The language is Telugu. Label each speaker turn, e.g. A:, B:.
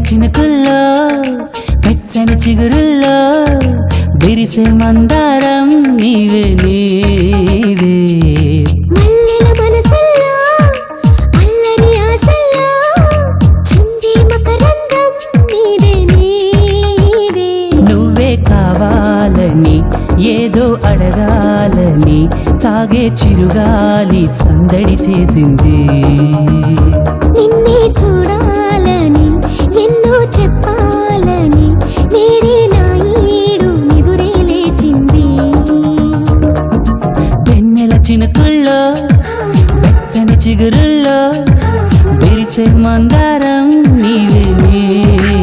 A: చినుకుల్లో పచ్చని చిగురుల్లో విరిసే మందారం నీవే నీవే
B: మల్లెల మనసుల్లో అల్లరి ఆశల్లో చిందే మకరందం నీవే నీవే
A: నువ్వే కావాలని ఏదో అడగాలని సాగే చిరుగాలి సందడి చేసింది
B: నిన్నే చూడాలని ఎన్నో చెప్పాలని నేడే నా ఈడు నిదురే లేచింది
A: వెన్నెల చినుకుల్లో వెచ్చని చిగురుల్లో విరిసే మందారం నీవే నీవే